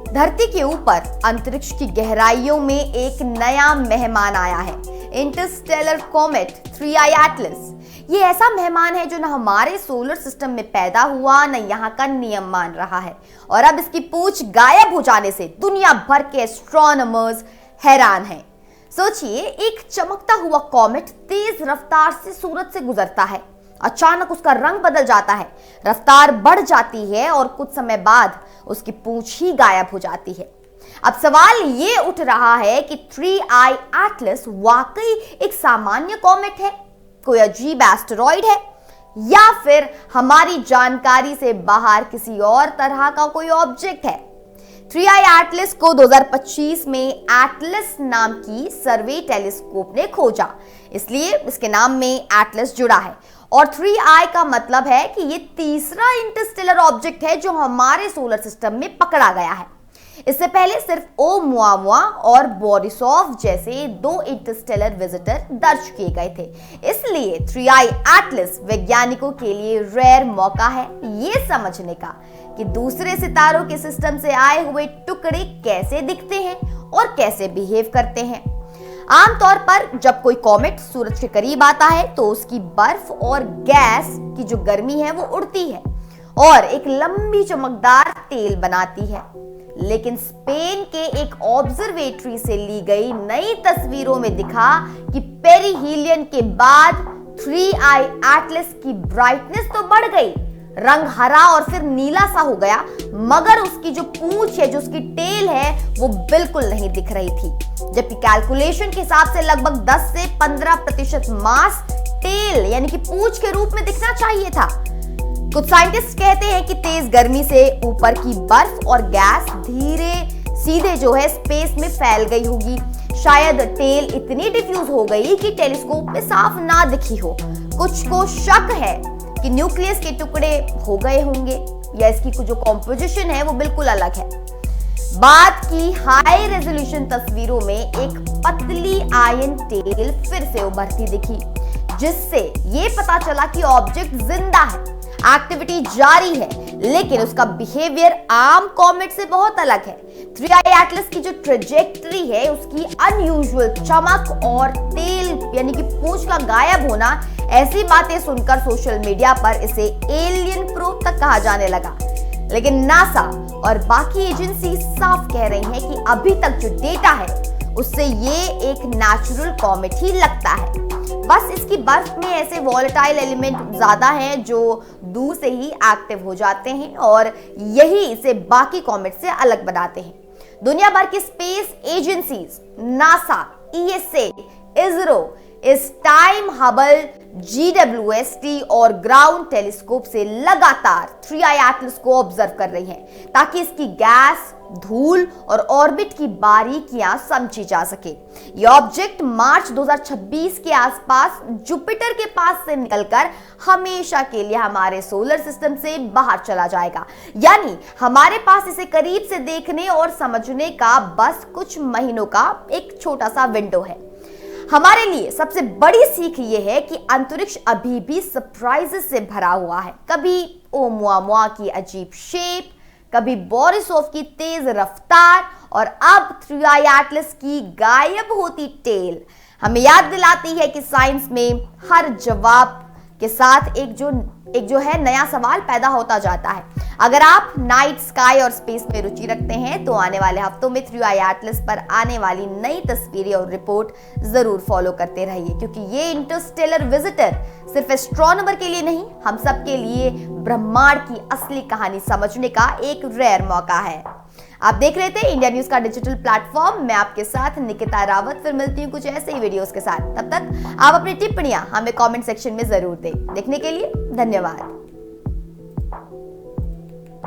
धरती के ऊपर अंतरिक्ष की गहराइयों में एक नया मेहमान आया है, इंटरस्टेलर कॉमेट 3I एटलस। ये ऐसा मेहमान है जो न हमारे सोलर सिस्टम में पैदा हुआ न यहाँ का नियम मान रहा है, और अब इसकी पूंछ गायब हो जाने से दुनिया भर के एस्ट्रोनॉमर्स हैरान हैं। सोचिए, एक चमकता हुआ कॉमेट तेज रफ्तार से सूरज से गुजरता है। अचानक उसका रंग बदल जाता है, रफ्तार बढ़ जाती है और कुछ समय बाद उसकी पूंछ ही गायब हो जाती है। अब सवाल ये उठ रहा है कि 3I एटलस वाकई एक सामान्य कॉमेट है, कोई अजीब एस्टेरॉइड है, या फिर हमारी जानकारी से बाहर किसी और तरह का कोई ऑब्जेक्ट है। 3I एटलस को 2025 में एटलस नाम की सर्वे टेलीस्कोप ने खोजा, इसलिए इसके नाम में एटलस जुड़ा है। और 3I का मतलब है कि ये तीसरा इंटरस्टेलर ऑब्जेक्ट है जो हमारे सोलर सिस्टम में पकड़ा गया है। इससे पहले सिर्फ ओमुआमुआ और बोरिसोव जैसे 2 इंटरस्टेलर विजिटर दर्ज किए गए थे, इसलिए 3I एटलस वैज्ञानिकों के लिए रेयर मौका है ये समझने का कि दूसरे सितारों के सिस्टम से आए हुए टुकड़े कैसे दिखते हैं और कैसे बिहेव करते हैं। आमतौर पर जब कोई कॉमेट सूरज के करीब आता है तो उसकी बर्फ और गैस की जो गर्मी है वो उड़ती है और एक लंबी चमकदार तेल बनाती है। लेकिन स्पेन के एक ऑब्जर्वेटरी से ली गई नई तस्वीरों में दिखा कि पेरिहीलियन के बाद 3I एटलस की ब्राइटनेस तो बढ़ गई, रंग हरा और फिर नीला सा हो गया, मगर उसकी जो पूंछ है, जो उसकी टेल है, वो बिल्कुल नहीं दिख रही थी। जबकि कैलकुलेशन के हिसाब से लगभग 10 से 15% मास टेल यानी कि पूंछ के रूप में दिखना चाहिए था। कुछ साइंटिस्ट कहते हैं कि तेज गर्मी से ऊपर की बर्फ और गैस धीरे सीधे जो है स्पेस में फैल गई होगी। शायद टेल इतनी डिफ्यूज हो गई कि टेलीस्कोप में साफ ना दिखी हो। कुछ को शक है कि न्यूक्लियस के टुकड़े हो गए होंगे या इसकी जो कॉम्पोजिशन है वो बिल्कुल अलग है। बात की हाई रेजोल्यूशन तस्वीरों में एक पतली आयन टेल फिर से उभरती दिखी, जिससे ये पता चला कि ऑब्जेक्ट जिंदा है, एक्टिविटी जारी है, लेकिन उसका बिहेवियर आम कॉमेट से बहुत अलग है। 3I एटलस की जो ट्रेजेक्टरी है, उसकी अनयूजुअल चमक और टेल यानी कि पूंछ का गायब होना, ऐसी बातें सुनकर सोशल मीडिया पर इसे एलियन प्रोब तक कहा जाने लगा। लेकिन नासा और बाकी एजेंसी साफ कह रही हैं कि अभी तक जो डेटा है उससे ये एक नेचुरल कॉमेट ही लगता है। बस इसकी बर्फ में ऐसे वॉलेटाइल एलिमेंट ज्यादा हैं जो दूर से ही एक्टिव हो जाते हैं और यही इसे बाकी कॉमेट से अलग बनाते हैं। दुनिया भर की space agencies, NASA, ESA, ISRO इस टाइम हबल, GWST और ग्राउंड टेलीस्कोप से लगातार 3I एटलस को ऑब्जर्व कर रही हैं ताकि इसकी गैस, धूल और ऑर्बिट की बारीकियां समझी जा सके। यह ऑब्जेक्ट मार्च 2026 के आसपास जुपिटर के पास से निकलकर हमेशा के लिए हमारे सोलर सिस्टम से बाहर चला जाएगा, यानी हमारे पास इसे करीब से देखने और समझने का बस कुछ महीनों का एक छोटा सा विंडो है। हमारे लिए सबसे बड़ी सीख ये है कि अंतरिक्ष अभी भी सरप्राइजेस से भरा हुआ है। कभी ओमुआमुआ की अजीब शेप, कभी बोरिसोव की तेज रफ्तार और अब 3I एटलस की गायब होती टेल हमें याद दिलाती है कि साइंस में हर जवाब के साथ एक जो है नया सवाल पैदा होता जाता है। अगर आप नाइट स्काई और स्पेस में रुचि रखते हैं तो आने वाले हफ्तों में 3I एटलस पर आने वाली नई तस्वीरें और रिपोर्ट जरूर फॉलो करते रहिए, क्योंकि ये इंटरस्टेलर विजिटर सिर्फ एस्ट्रोनॉमर के लिए नहीं, हम सब के लिए ब्रह्मांड की असली कहानी समझने का एक रेयर मौका है। आप देख रहे थे इंडिया न्यूज का डिजिटल प्लेटफॉर्म। मैं आपके साथ निकिता रावत फिर मिलती हूँ कुछ ऐसे ही वीडियोस के साथ। तब तक आप अपनी टिप्पणियां हमें कमेंट सेक्शन में जरूर दें। देखने के लिए धन्यवाद।